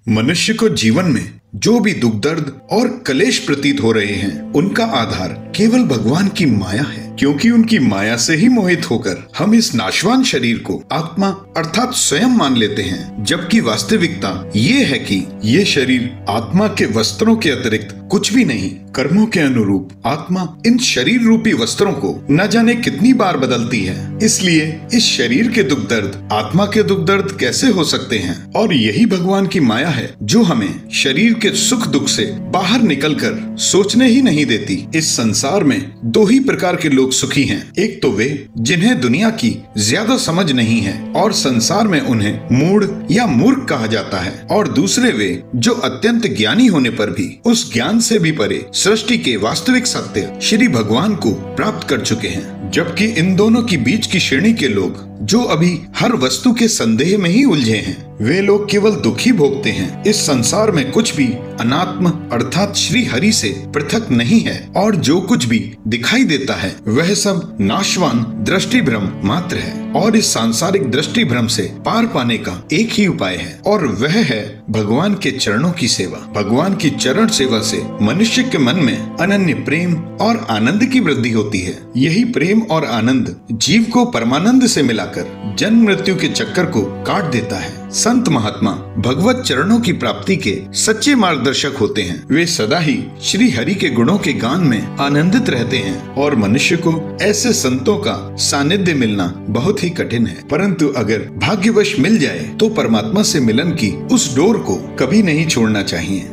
मनुष्य को जीवन में जो भी दुख दर्द और कलेश प्रतीत हो रहे हैं, उनका आधार केवल भगवान की माया है। क्योंकि उनकी माया से ही मोहित होकर हम इस नाशवान शरीर को आत्मा अर्थात स्वयं मान लेते हैं, जबकि वास्तविकता ये है कि ये शरीर आत्मा के वस्त्रों के अतिरिक्त कुछ भी नहीं। कर्मों के अनुरूप आत्मा इन शरीर रूपी वस्त्रों को न जाने कितनी बार बदलती है। इसलिए इस शरीर के दुख दर्द आत्मा के दुख दर्द कैसे हो सकते हैं? और यही भगवान की माया है जो हमें शरीर के सुख दुख से बाहर निकलकर सोचने ही नहीं देती। इस संसार में दो ही प्रकार के लोग सुखी हैं। एक तो वे जिन्हें दुनिया की ज्यादा समझ नहीं है और संसार में उन्हें मूढ़ या मूर्ख कहा जाता है, और दूसरे वे जो अत्यंत ज्ञानी होने पर भी उस ज्ञान से भी परे सृष्टि के वास्तविक सत्य श्री भगवान को प्राप्त कर चुके हैं। जबकि इन दोनों की बीच की श्रेणी के लोग जो अभी हर वस्तु के संदेह में ही उलझे हैं, वे लोग केवल दुख ही भोगते हैं। इस संसार में कुछ भी अनात्म अर्थात श्री हरि से पृथक नहीं है, और जो कुछ भी दिखाई देता है वह सब नाशवान दृष्टि भ्रम मात्र है। और इस सांसारिक दृष्टि भ्रम से पार पाने का एक ही उपाय है, और वह है भगवान के चरणों की सेवा। भगवान की चरण सेवा से मनुष्य के मन में अनन्य प्रेम और आनंद की वृद्धि होती है। यही प्रेम और आनंद जीव को परमानंद से मिलाकर जन्म मृत्यु के चक्कर को काट देता है। संत महात्मा भगवत चरणों की प्राप्ति के सच्चे मार्गदर्शक होते हैं। वे सदा ही श्री हरि के गुणों के गान में आनंदित रहते हैं, और मनुष्य को ऐसे संतों का सानिध्य मिलना बहुत ही कठिन है। परंतु अगर भाग्यवश मिल जाए तो परमात्मा से मिलन की उस डोर को कभी नहीं छोड़ना चाहिए।